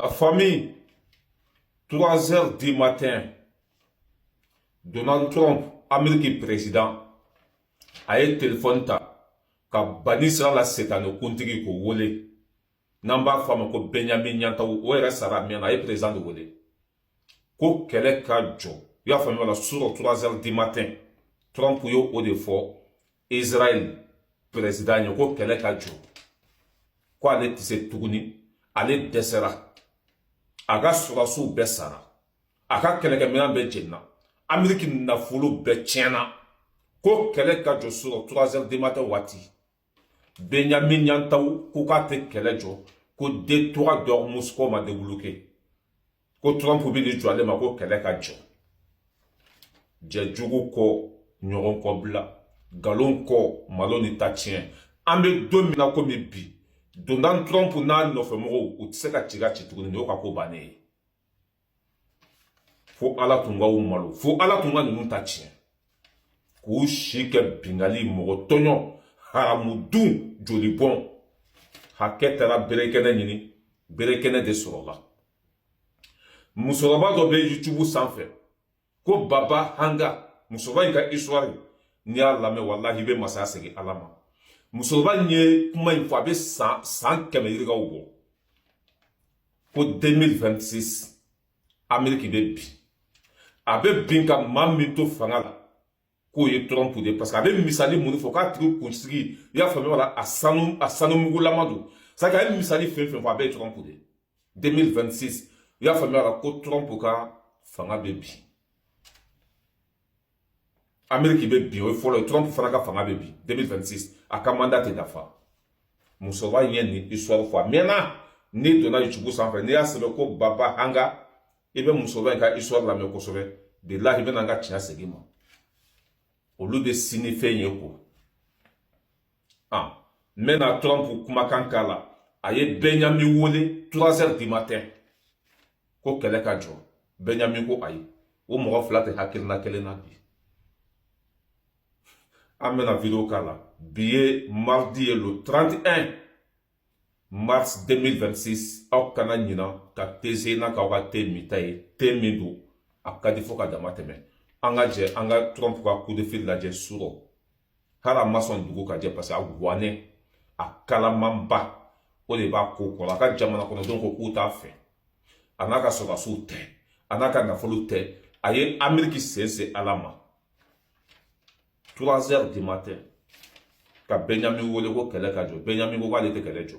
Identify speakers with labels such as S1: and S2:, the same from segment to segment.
S1: La famille, 3 heures du matin, Donald Trump, Amérique président, a eu téléphone ta, ka bani sera la setano kuntigi ko wole. Namba fama ko Benjamin Netanyahu, o yɛrɛ sara miana, a ye président de wole. Ko kɛlɛ ka jɔ, y'a faamuya la sur 3 heures du matin, Trump yo o de fɔ Israël président ye ko kɛlɛ ka jɔ. Ko ale tɛ se tuguni, ale dɛsɛra. A ka sɔrɔsiw bɛɛ sara, a ka kɛlɛkɛminɛn bɛɛ jenina, Amérique nafolo bɛɛ tiɲɛna. Ko kɛlɛ ka jɔ sur 3 heures du matin waati, Benjamin Netanyahu ko k'a tɛ kɛlɛ jɔ, ko détroit d'Ormuz ko ma débloqué, ko Trump bɛ ni jɔ ale ma ko kɛlɛ ka jɔ. Jɛjugu kɔ ɲɔgɔn kɔ bila, nkalon kɔ malo ni ta tiɲɛ. An bɛ don min na komi bi, Donald Trump n'a nɔfɛmɔgɔw u tɛ se ka ci ka ci tuguni, o ka ko bannen ye. Fo Ala tun k'aw malo, fo Ala tun ka ninnu ta tiɲɛ, k'u si kɛ bingali mɔgɔ tɔɲɔ haramudun jolibɔn. Hakɛ taara berekɛnɛ ɲini, berekɛnɛ de sɔrɔla. Musokɔrɔba dɔ bɛ YouTube sanfɛ ko Baba Hanga, musokɔrɔba in ka histoire n'i y'a lamɛn walahi i bɛ masaya segin Ala ma. Musokɔrɔba in ye kuma in fɔ a bɛ san 100 yirikaw bɔ, ko 2026 Amérique bɛ bin, a bɛ bin ka maa min to fanga la k'o ye Trump de, parce que a bɛ misali mun fɔ k'a tigi kunsigi i y'a faamuya wala a sanumugulama don, c'est à dire a ye misali fɛn fɛn fɔ a bɛ ye Trump de. 2026 i y'a faamuya wala ko Trump ka fanga bɛ bin, Amérique bɛ bin, o ye fɔlɔ ye. Trump fana ka fanga bɛ bin 2026, a ka mandat tɛ dafa. Musokɔrɔba in ye nin histoire fɔ a mɛnna, n'i donna YouTube sanfɛ n'i y'a sɛbɛn ko Baba Hanga, i bɛ musokɔrɔba in ka histoire lamɛn kosɛbɛ, de la i bɛ na n ka tiɲɛ segin ma. Olu de sini fɛn ye ko. N bɛna Trump kumakan k'a la, a ye Benjamin wele 3 heures du matin ko kɛlɛ ka jɔ. Benjamin ko ayi, o mɔgɔ fila tɛ hakilina kelen na bi. An bɛna vidéo k'a la, bi ye mardi ye le 31 mars 2026, aw kana ɲina ka te se n'a k'aw ka te min ta ye, te min don a ka di fo ka dama tɛmɛ. An ka jɛ an ka Trump ka coup de fil lajɛ sɔrɔ, hali a ma sɔn dugu ka jɛ parce que a guwanen, a kalamanba, o de b'a ko kɔrɔ. A ka jamana kɔnɔdenw ko k'u t'a fɛ, a n'a ka sɔrɔdasiw tɛ, a n'a ka nafolo tɛ, a ye Amérique sense Ala ma. 3 heures du matin ka Benjamin wele ko kɛlɛ ka jɔ. Benjamin ko k'ale tɛ kɛlɛ jɔ,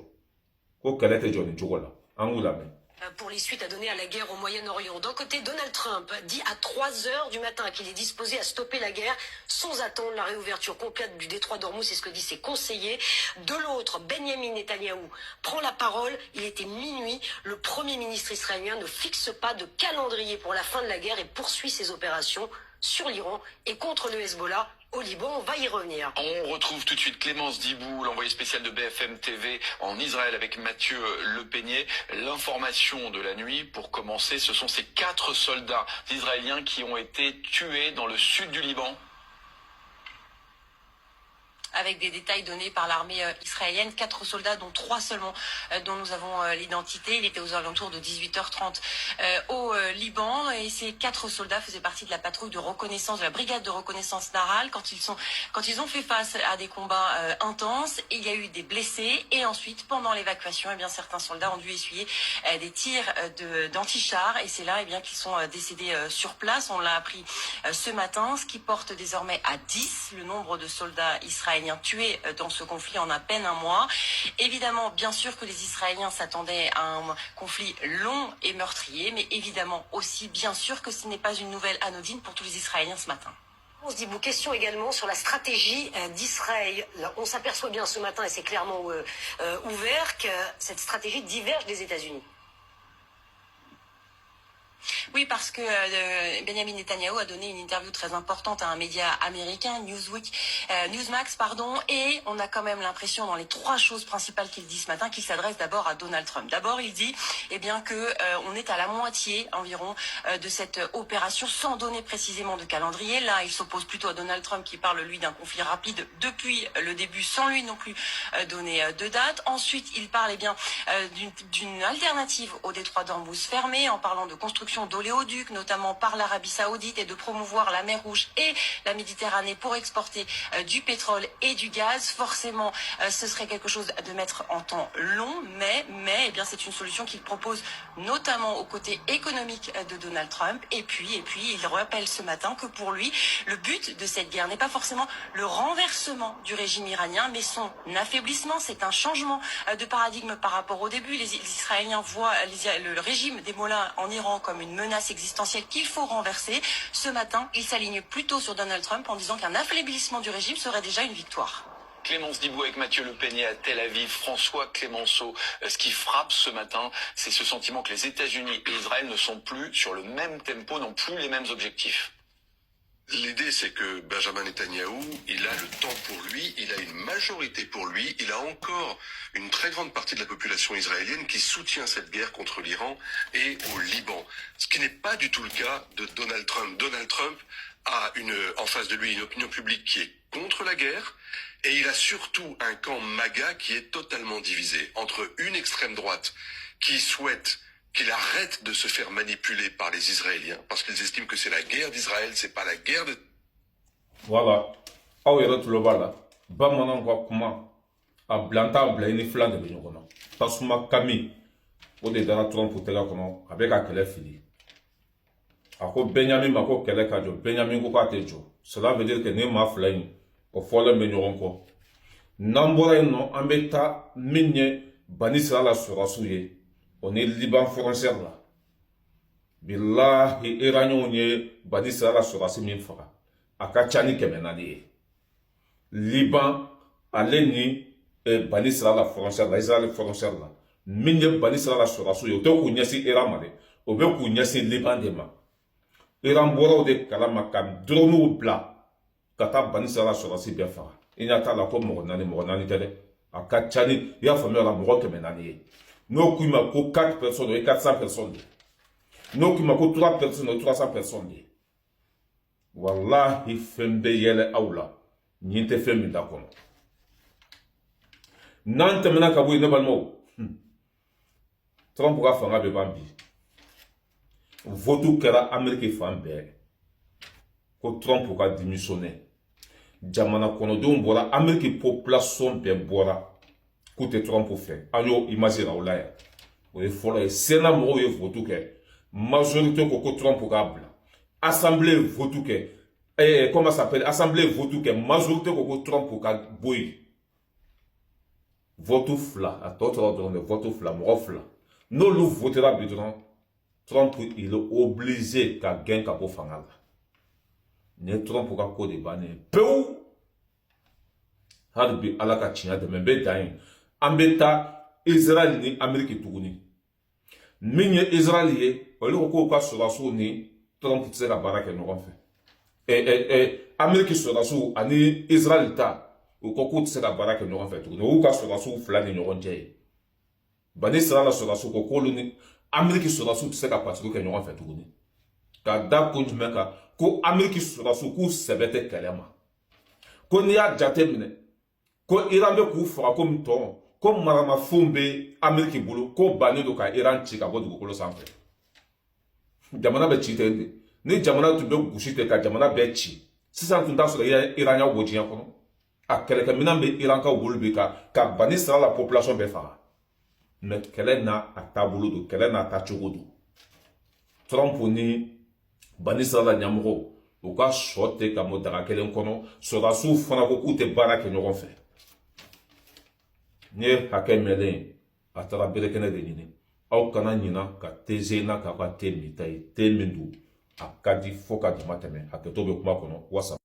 S1: ko kɛlɛ tɛ jɔ nin cogo la. An k'u lamɛn.
S2: Pour les suites à donner à la guerre au Moyen-Orient. D'un côté, Donald Trump dit à 3 heures du matin qu'il est disposé à stopper la guerre sans attendre la réouverture complète du détroit d'Ormuz, c'est ce que disent ses conseillers. De l'autre, Benjamin Netanyahou prend la parole. Il était minuit. Le Premier ministre israélien ne fixe pas de calendrier pour la fin de la guerre et poursuit ses opérations sur l'Iran et contre le Hezbollah au Liban. On va y revenir.
S3: On retrouve tout de suite Clémence Dibou, l'envoyé spécial de BFM TV en Israël avec Mathieu Lepeignet. L'information de la nuit, pour commencer, ce sont ces 4 soldats israéliens qui ont été tués dans le sud du Liban.
S4: Avec des détails donnés par l'armée israélienne, 4 soldats, dont 3 seulement dont nous avons l'identité. Il était aux alentours de 18h30 au Liban, et ces 4 soldats faisaient partie de la patrouille de reconnaissance, de la brigade de reconnaissance narale, quand ils ont fait face à des combats intenses. Il y a eu des blessés, et ensuite, pendant l'évacuation, eh bien, certains soldats ont dû essuyer des tirs d'antichars, et c'est là, eh bien, qu'ils sont décédés sur place. On l'a appris ce matin, ce qui porte désormais à 10 le nombre de soldats israéliens tués dans ce conflit en à peine un mois. Évidemment, bien sûr que les Israéliens s'attendaient à un conflit long et meurtrier, mais évidemment aussi, bien sûr que ce n'est pas une nouvelle anodine pour tous les Israéliens ce matin.
S2: On se dit, question également sur la stratégie d'Israël. On s'aperçoit bien ce matin, et c'est clairement ouvert, que cette stratégie diverge des États-Unis.
S4: Oui, parce que Benjamin Netanyahou a donné une interview très importante à un média américain, Newsmax, et on a quand même l'impression dans les trois choses principales qu'il dit ce matin qu'il s'adresse d'abord à Donald Trump. D'abord, il dit que on est à la moitié environ de cette opération sans donner précisément de calendrier. Là, il s'oppose plutôt à Donald Trump qui parle lui d'un conflit rapide depuis le début sans lui non plus donner de date. Ensuite, il parle d'une alternative au détroit d'Ormuz fermé en parlant de construction d'oléoducs, notamment par l'Arabie Saoudite, et de promouvoir la mer Rouge et la Méditerranée pour exporter du pétrole et du gaz. Forcément, ce serait quelque chose de mettre en temps long, mais c'est une solution qu'il propose notamment au côté économique de Donald Trump. Et puis, il rappelle ce matin que pour lui, le but de cette guerre n'est pas forcément le renversement du régime iranien, mais son affaiblissement. C'est un changement de paradigme par rapport au début. Les Israéliens voient le régime des Mollahs en Iran comme une menace existentielle qu'il faut renverser. Ce matin, il s'aligne plutôt sur Donald Trump en disant qu'un affaiblissement du régime serait déjà une victoire.
S3: Clémence Dibou avec Mathieu Le Peignet à Tel Aviv. François Clémenceau, ce qui frappe ce matin, c'est ce sentiment que les États-Unis et Israël ne sont plus sur le même tempo, n'ont plus les mêmes objectifs.
S5: L'idée, c'est que Benjamin Netanyahou, il a le temps pour lui, il a une majorité pour lui, il a encore une très grande partie de la population israélienne qui soutient cette guerre contre l'Iran et au Liban. Ce qui n'est pas du tout le cas de Donald Trump. Donald Trump a en face de lui une opinion publique qui est contre la guerre, et il a surtout un camp MAGA qui est totalement divisé entre une extrême droite qui souhaite qu'il arrête de se faire manipuler par les Israéliens, parce qu'ils estiment que c'est la guerre d'Israël, c'est pas la guerre de...
S1: Voilà. Aw yɛrɛ tulo b'a la bamananw ka kuma a bilanta bila I ni filan de bɛ ɲɔgɔn na tasuma kami o de dara Trump tɛgɛ kɔnɔ a bɛ ka kɛlɛ fili a ko Benjamin ma ko kɛlɛ ka jɔ Benjamin ko k'a tɛ jɔ cela veut dire que ne maa fila in o fɔlen bɛ ɲɔgɔn kɔ n'an bɔra yen nɔ an bɛ taa min ye Bani Israël sɔrɔsiw ye on est Liban frontière là. Billahi Iraniens ye Bani Israël sɔrɔsi min faga a ka ca ni 400 ye. Liban ale ni Bani Israël frontière là, Israël frontière là. Min ye Bani Israël sɔrɔsiw ye o tɛ k'u ɲɛsin Iran ma dɛ o bɛ k'u ɲɛsin Liban de ma. Iran bɔra o de kalama ka drone bila ka taa Bani Israël sɔrɔsi bɛɛ faga. I ɲa t'a la ko mɔgɔ naani tɛ dɛ a ka ca ni i y'a faamuya la mɔgɔ 400 ye. N'o k'i ma ko 4 personnes et 400 personnes. N'o k'i ma ko 3 personnes et 300 personnes. Wallahi fɛn bɛ yɛlɛ aw la ɲin tɛ fɛn min da kɔnɔ. N'an tɛmɛna ka bɔ yen ne balimaw Trump ka fanga bɛ ban bi. Votu kɛra Amérique fan bɛɛ ko Trump ka démissionner. Jamana kɔnɔdenw bɔra Amérique population bɛɛ bɔra. K'u Trump fɛ an y'o image la o la yan o ye fɔlɔ ye Sénat mɔgɔw ye votu kɛ majorité ko Trump k'a bila assemblée votu kɛ comment ça s'appelle assemblée votu kɛ majorité ko Trump ka bɔ yen votu fila a tɔ tora dɔrɔn de votu fila mɔgɔ fila n'olu votera bi dɔrɔn Trump il est obligé ka gɛn ka bɔ fanga la ni ye Trump ka ko de bannen ye pewu hali bi Ala ka tiɲɛ dɛmɛ n bɛ dan yen an bɛ taa Israël ni Amérique tuguni min ye Israël ye olu ko k'u ka sɔrɔdasiw ni Trump tɛ se ka baara kɛ ɲɔgɔn fɛ Amérique sɔrɔdasiw ani Israël ta u ko k'u tɛ se ka baara kɛ ɲɔgɔn fɛ tuguni o y'u ka sɔrɔdasiw fila ni ɲɔgɔn cɛ ye Bani Israël sɔrɔdasiw ko k'olu ni Amérique sɔrɔdasiw tɛ se ka patrouille kɛ ɲɔgɔn fɛ tuguni ka da kun jumɛn kan ko Amérique sɔrɔdasiw k'u sɛbɛ tɛ kɛlɛ ma ko n'i y'a jate minɛ ko Iran bɛ k'u faga komi tɔn ko maramafɛnw bɛ Amérique bolo ko bannen don ka Iran ci ka bɔ dugukolo sanfɛ jamana bɛ ci ten de ni jamana tun bɛ gosi ten ka jamana bɛɛ ci sisan tun t'a sɔrɔ Iran y'aw bɔ diɲɛ kɔnɔ a kɛlɛkɛminɛn bɛ Iran kaw bolo bi ka Bani Israël la population bɛɛ faga mais kɛlɛ n'a a taabolo don kɛlɛ n'a taacogo don Trump ni Bani Israël la ɲɛmɔgɔw u ka sɔ tɛ ka mɔ daga kelen kɔnɔ sɔrɔdasiw fana ko k'u tɛ baara kɛ ɲɔgɔn fɛ n ye hakɛ mɛnlen a taara berekɛnɛ de ɲini aw kana ɲina ka teze n'a k'a ka te min ta ye te min don a ka di fo ka dama tɛmɛ hakɛto bɛ kuma kɔnɔ wasa